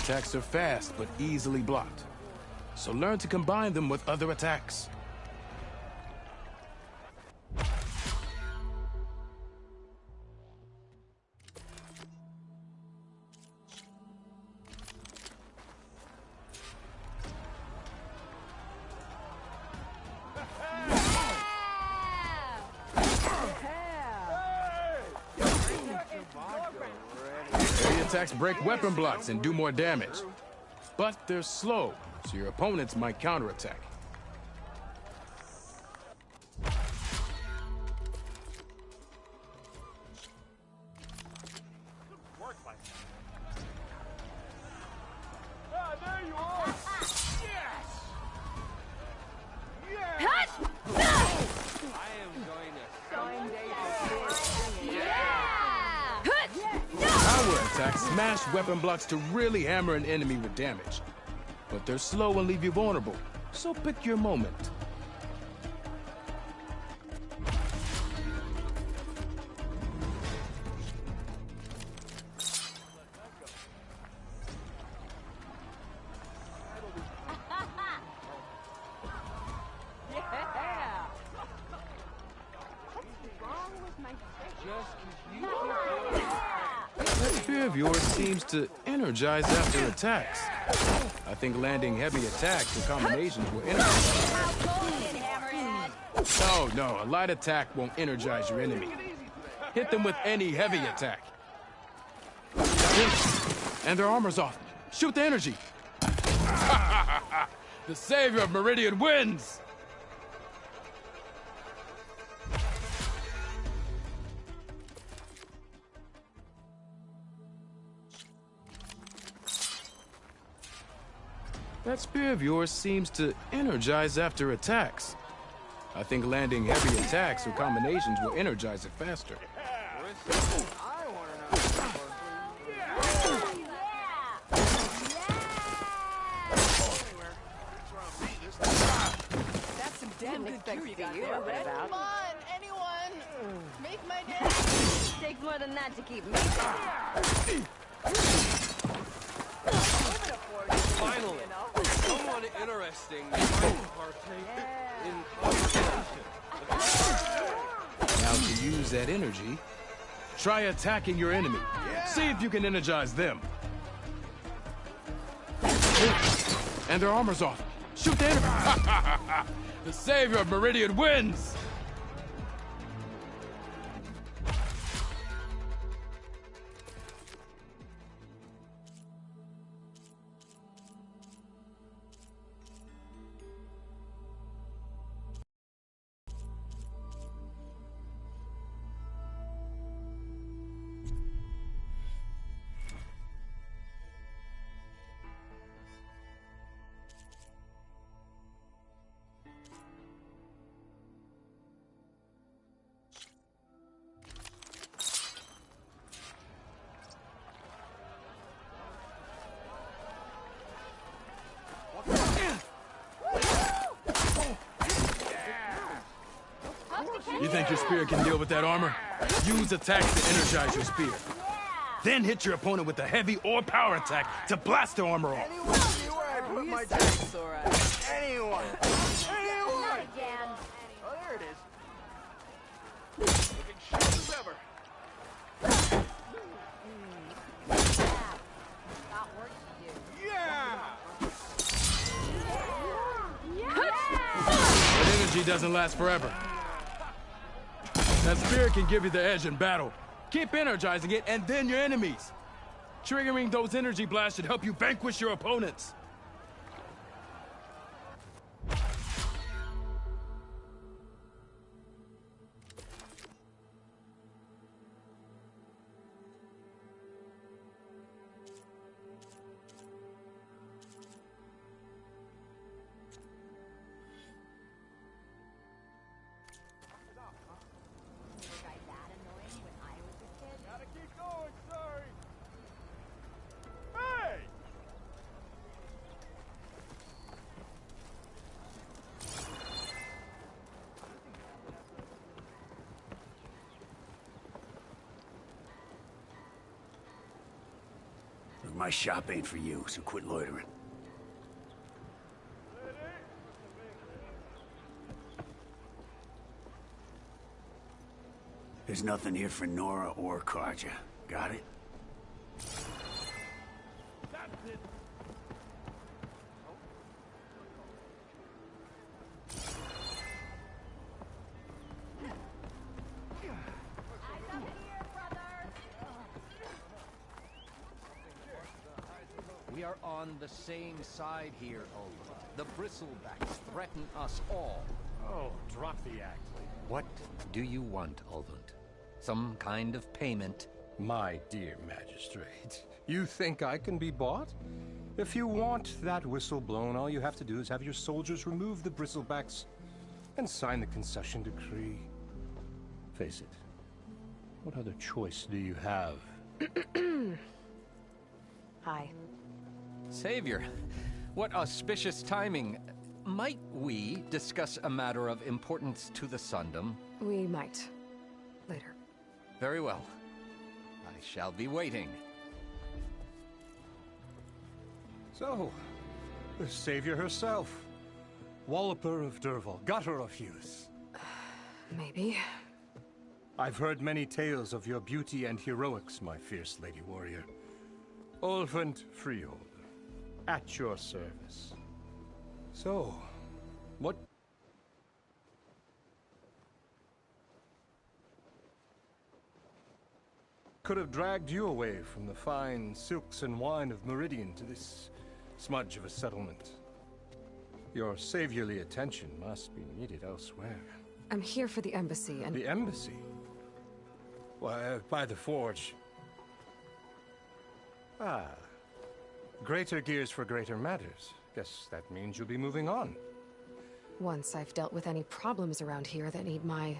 Attacks are fast, but easily blocked. So learn to combine them with other attacks. Area attacks break weapon blocks and do more damage. But they're slow, so your opponents might counterattack. Attacks smash weapon blocks to really hammer an enemy with damage. But they're slow and leave you vulnerable, so pick your moment. That spear of yours seems to energize after attacks. I think landing heavy attacks or combinations will energize. No, a light attack won't energize your enemy. Hit them with any heavy attack. And their armor's off. Shoot the energy. The savior of Meridian wins! That spear of yours seems to energize after attacks. I think landing heavy attacks or combinations will energize it faster. That's some damn good gear you got there, Red. Come on, anyone! Make my day! Takes more than that to keep me going. Finally, someone interesting might partake in conversation. Now to use that energy, try attacking your enemy. See if you can energize them. And their armor's off. Shoot the enemy. The savior of Meridian wins! You think your spear can deal with that armor? Use attacks to energize your spear. Then hit your opponent with a heavy or power attack to blast their armor off. Anyone see where I put my dice? Anyone! Anyone! Oh, there it is. Looking sharp as ever. That energy doesn't last forever. That spear can give you the edge in battle. Keep energizing it, and then your enemies. Triggering those energy blasts should help you vanquish your opponents. My shop ain't for you, so quit loitering. There's nothing here for Nora or Carja. Got it? We are on the same side here, Olga. The Bristlebacks threaten us all. Oh, drop the act. What do you want, Olvund? Some kind of payment? My dear magistrate, you think I can be bought? If you want that whistle blown, all you have to do is have your soldiers remove the Bristlebacks and sign the concession decree. Face it, what other choice do you have? Hi. Savior, what auspicious timing. Might we discuss a matter of importance to the Sundom? We might. Later. Very well. I shall be waiting. So, the savior herself. Walloper of Derval, gutter of youth. Maybe. I've heard many tales of your beauty and heroics, my fierce lady warrior. Olfund Freeholder, at your service. So, what... could have dragged you away from the fine silks and wine of Meridian to this smudge of a settlement? Your saviorly attention must be needed elsewhere. I'm here for the embassy and... The embassy? Why, by the forge. Ah. Greater gears for greater matters. Guess that means you'll be moving on. Once I've dealt with any problems around here that need my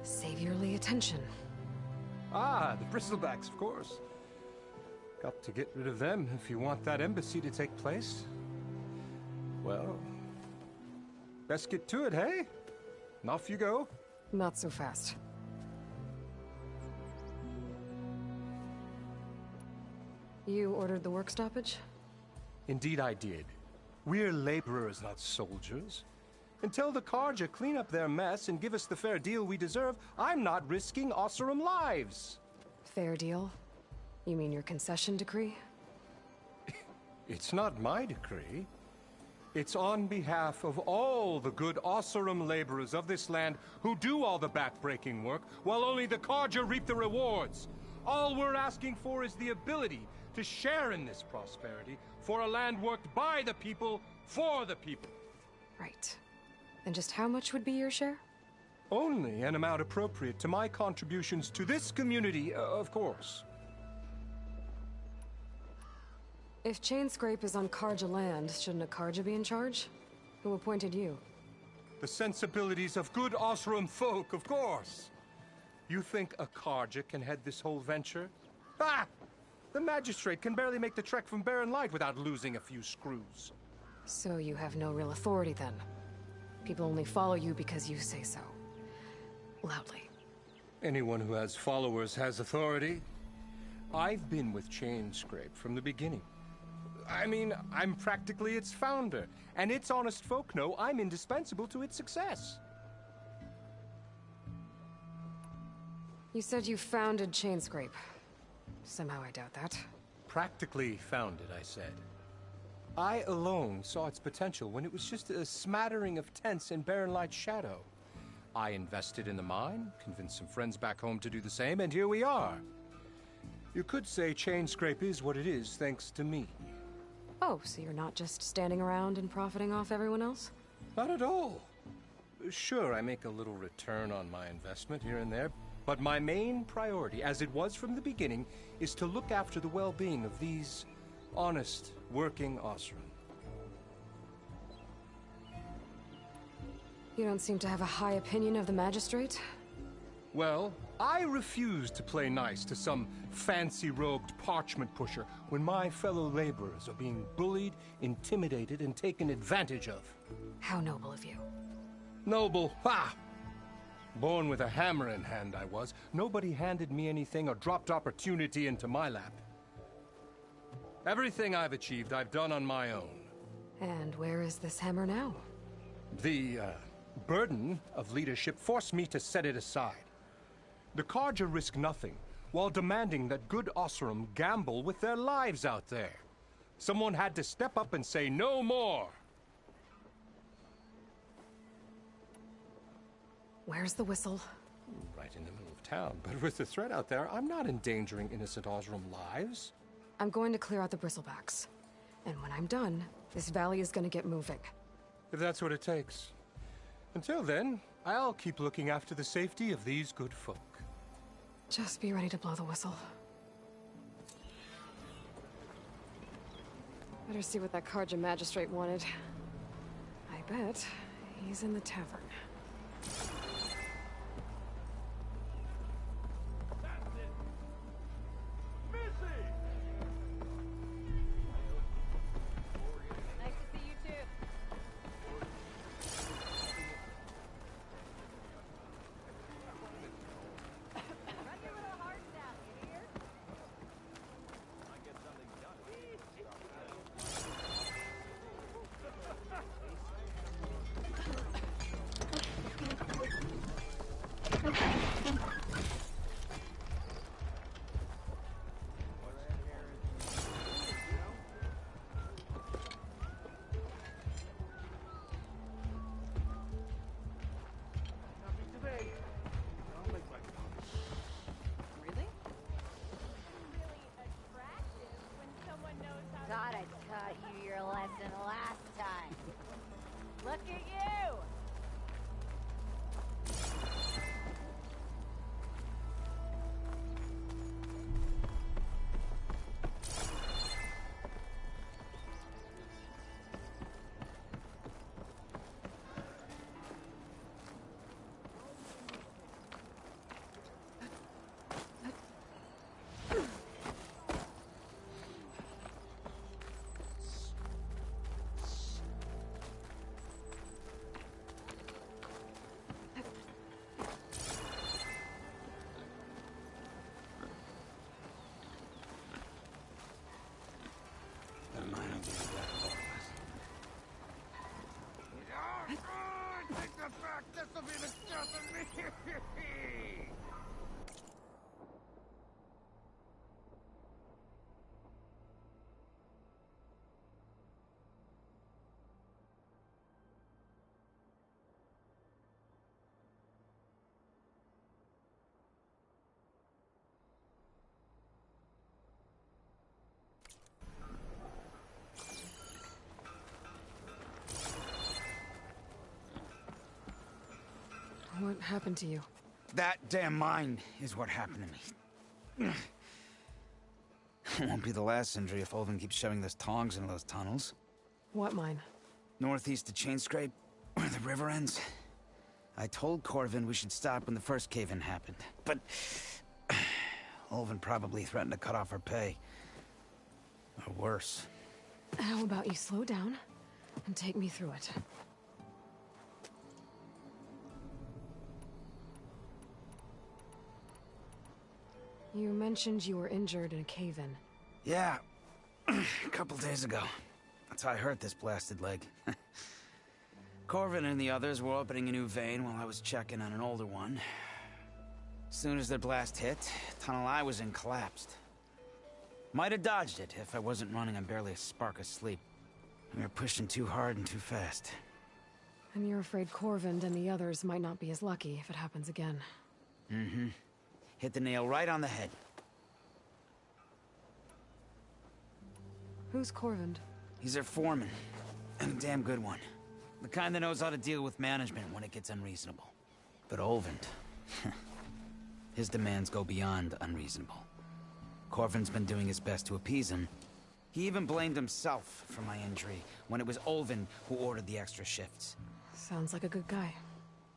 saviorly attention. Ah, the Bristlebacks, of course. Got to get rid of them if you want that embassy to take place. Well, best get to it, hey? And off you go. Not so fast. You ordered the work stoppage? Indeed I did. We're laborers, not soldiers. Until the Carja clean up their mess and give us the fair deal we deserve, I'm not risking Oseram lives. Fair deal? You mean your concession decree? It's not my decree. It's on behalf of all the good Oseram laborers of this land who do all the back-breaking work, while only the Carja reap the rewards. All we're asking for is the ability to share in this prosperity for a land worked by the people, for the people. Right. And just how much would be your share? Only an amount appropriate to my contributions to this community, of course. If Chainscrape is on Carja land, shouldn't a Carja be in charge? Who appointed you? The sensibilities of good Oseram folk, of course. You think a Carja can head this whole venture? Ah! The magistrate can barely make the trek from Barren Light without losing a few screws. So you have no real authority then? People only follow you because you say so. Loudly. Anyone who has followers has authority. I've been with Chainscrape from the beginning. I mean, I'm practically its founder, and its honest folk know I'm indispensable to its success. You said you founded Chainscrape. Somehow I doubt that. Practically founded, I said. I alone saw its potential when it was just a smattering of tents in Barren Light's shadow. I invested in the mine, convinced some friends back home to do the same, and here we are. You could say Chainscrape is what it is thanks to me. Oh, so you're not just standing around and profiting off everyone else? Not at all. Sure, I make a little return on my investment here and there, but my main priority, as it was from the beginning, is to look after the well-being of these honest, working Oseram. You don't seem to have a high opinion of the magistrate? Well, I refuse to play nice to some fancy-robed parchment pusher when my fellow laborers are being bullied, intimidated, and taken advantage of. How noble of you. Noble? Ha! Born with a hammer in hand, I was. Nobody handed me anything or dropped opportunity into my lap. Everything I've achieved, I've done on my own. And where is this hammer now? The burden of leadership forced me to set it aside. The Carja risk nothing, while demanding that good Oseram gamble with their lives out there. Someone had to step up and say no more. Where's the whistle? Right in the middle of town, but with the threat out there, I'm not endangering innocent Oseram lives. I'm going to clear out the bristlebacks. And when I'm done, this valley is going to get moving. If that's what it takes. Until then, I'll keep looking after the safety of these good folk. Just be ready to blow the whistle. Better see what that Carja magistrate wanted. I bet he's in the tavern. Nice to see you too. Run your little hearts out, you hear? Really? Thought I taught you your lesson last time. Look at you! Take that back! This'll be the death of me! What happened to you? That damn mine is what happened to me. It won't be the last injury if Ulvin keeps shoving those tongs into those tunnels. What mine? Northeast of Chainscrape, where the river ends. I told Corvin we should stop when the first cave-in happened, but Ulvin probably threatened to cut off her pay. Or worse. How about you slow down and take me through it? You mentioned you were injured in a cave-in. Yeah, a couple days ago. That's how I hurt this blasted leg. Corvin and the others were opening a new vein while I was checking on an older one. As soon as their blast hit, the tunnel I was in collapsed. Might have dodged it if I wasn't running on barely a spark of sleep. We were pushing too hard and too fast. And you're afraid Corvind and the others might not be as lucky if it happens again. Mm-hmm. Hit the nail right on the head. Who's Corvind? He's their foreman, and a damn good one. The kind that knows how to deal with management when it gets unreasonable. But Ulvin, his demands go beyond unreasonable. Corvin's been doing his best to appease him. He even blamed himself for my injury when it was Ulvin who ordered the extra shifts. Sounds like a good guy.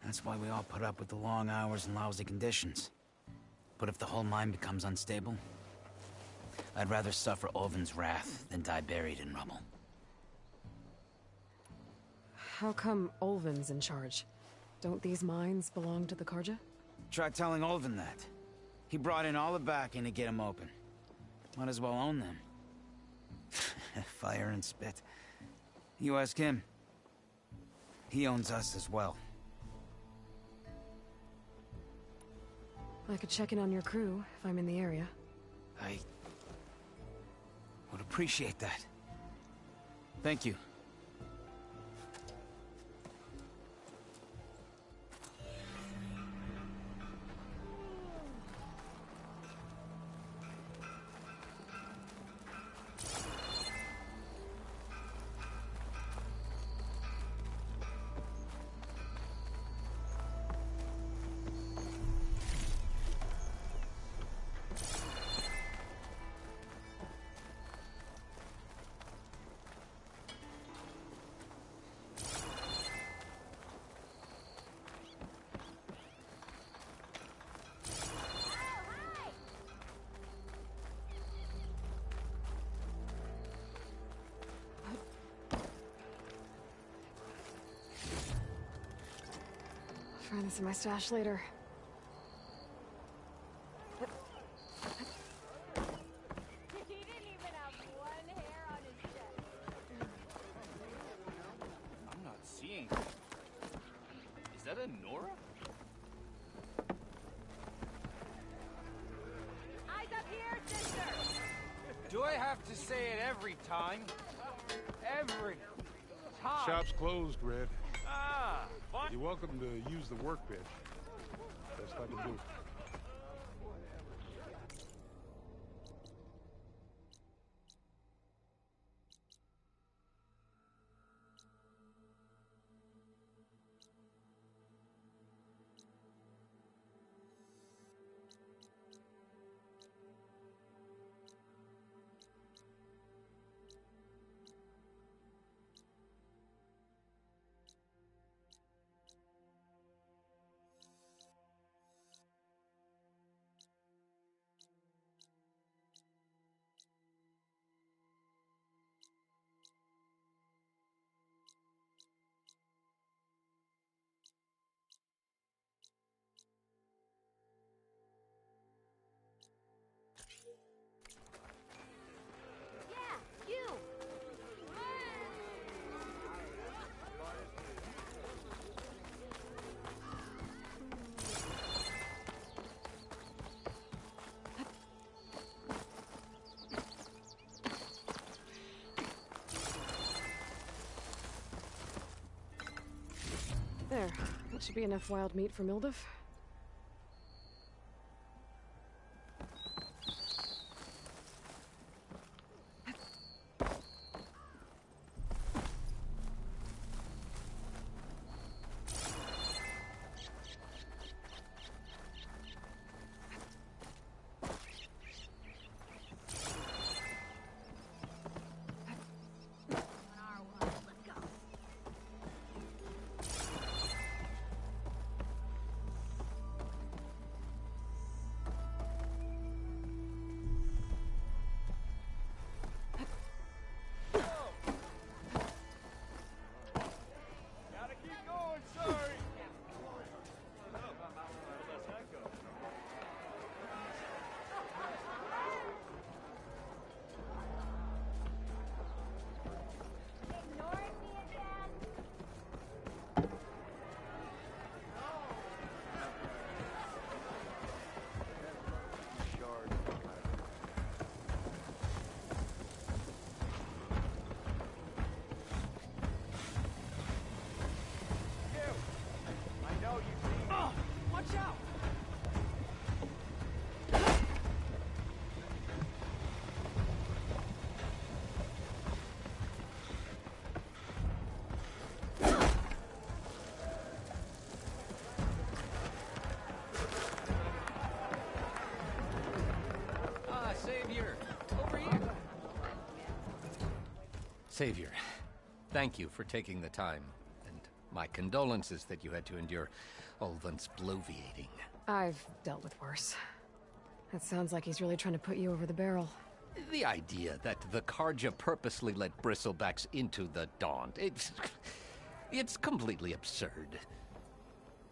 That's why we all put up with the long hours and lousy conditions. But if the whole mine becomes unstable, I'd rather suffer Ulvin's wrath than die buried in rubble. How come Ulvin's in charge? Don't these mines belong to the Carja? Try telling Ulvin that. He brought in all the backing to get them open. Might as well own them. Fire and spit. You ask him. He owns us as well. I could check in on your crew if I'm in the area. I would appreciate that. Thank you. Find this in my stash later. He didn't even have one hair on his chest. I'm not seeing. Is that a Nora? Eyes up here, sister! Do I have to say it every time? Every time. Shop's closed, Red. Ah, fun. You're welcome to use the workbench. Best I can do. Yeah, you! There. That should be enough wild meat for Milduf. Gotta keep going, sorry. Ignoring me again? I know you see. Oh, watch out! Ah, Savior! Over here! Savior, thank you for taking the time, and my condolences that you had to endure Ulvund's bloviating. I've dealt with worse. That sounds like he's really trying to put you over the barrel. The idea that the Carja purposely let Bristlebacks into the Daunt, it's completely absurd.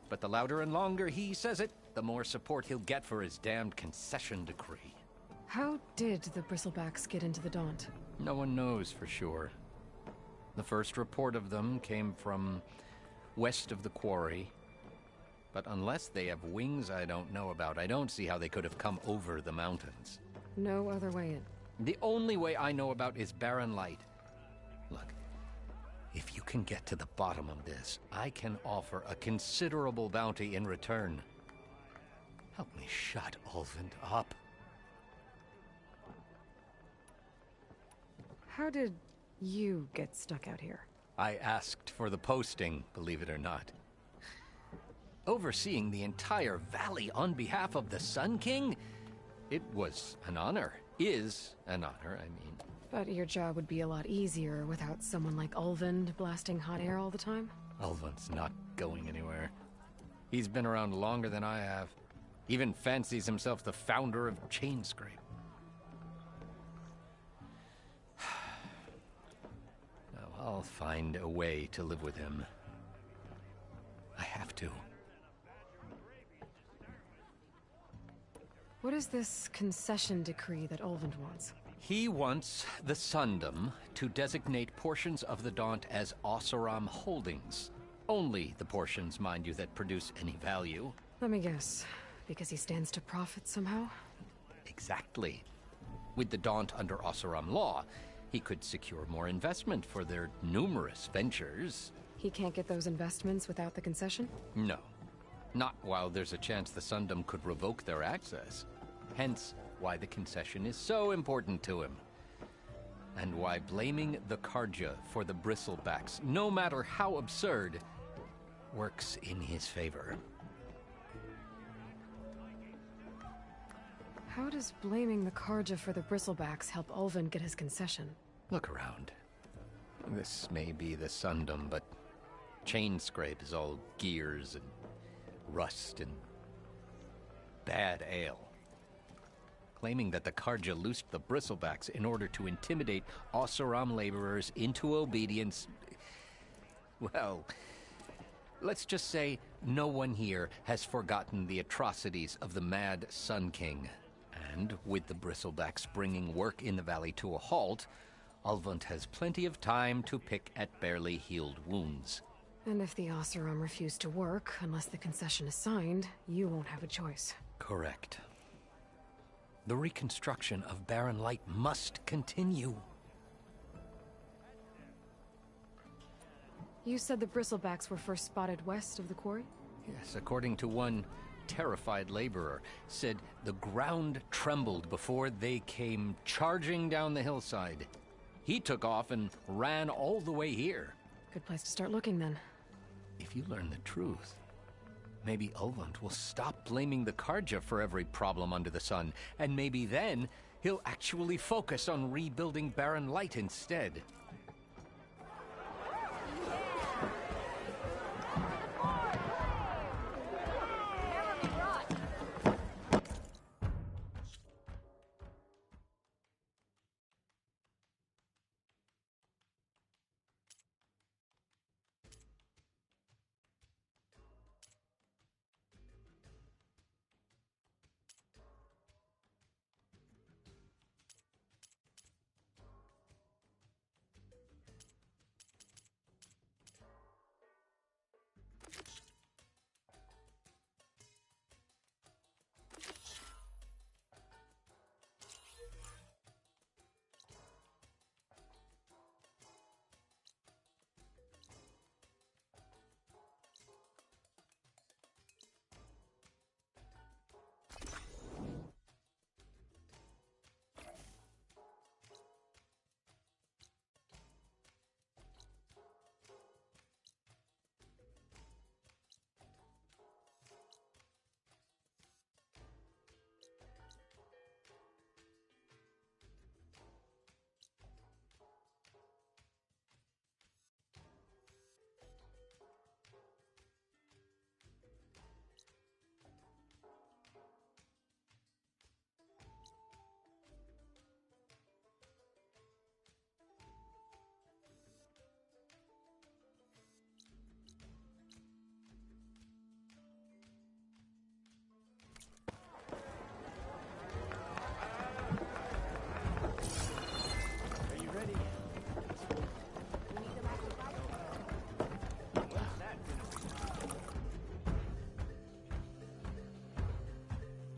But the louder and longer he says it, the more support he'll get for his damned concession decree. How did the Bristlebacks get into the Daunt? No one knows for sure. The first report of them came from west of the quarry. But unless they have wings I don't know about, I don't see how they could have come over the mountains. No other way in. The only way I know about is Barren Light. Look, if you can get to the bottom of this, I can offer a considerable bounty in return. Help me shut Ulvund up. How did you get stuck out here? I asked for the posting, believe it or not. Overseeing the entire valley on behalf of the Sun King? It was an honor. Is an honor, I mean. But your job would be a lot easier without someone like Ulvund blasting hot air all the time? Ulvund's not going anywhere. He's been around longer than I have. Even fancies himself the founder of Chainscrape. Now, I'll find a way to live with him. I have to. What is this concession decree that Ulvund wants? He wants the Sundom to designate portions of the Daunt as Oseram holdings. Only the portions, mind you, that produce any value. Let me guess. Because he stands to profit somehow? Exactly. With the Daunt under Oseram law, he could secure more investment for their numerous ventures. He can't get those investments without the concession? No. Not while there's a chance the Sundom could revoke their access. Hence, why the concession is so important to him. And why blaming the Carja for the Bristlebacks, no matter how absurd, works in his favor. How does blaming the Carja for the Bristlebacks help Ulvund get his concession? Look around. This may be the Sundom, but Chainscrape is all gears and rust and bad ale. Claiming that the Carja loosed the Bristlebacks in order to intimidate Oseram laborers into obedience. Well, let's just say no one here has forgotten the atrocities of the Mad Sun King. And with the Bristlebacks bringing work in the valley to a halt, Ulvund has plenty of time to pick at barely healed wounds. And if the Oseram refuse to work, unless the concession is signed, you won't have a choice. Correct. The reconstruction of Barren Light must continue. You said the Bristlebacks were first spotted west of the quarry? Yes, according to one terrified laborer, said the ground trembled before they came charging down the hillside. He took off and ran all the way here. Good place to start looking, then. If you learn the truth, maybe Ulvund will stop blaming the Carja for every problem under the sun, and maybe then he'll actually focus on rebuilding Barren Light instead.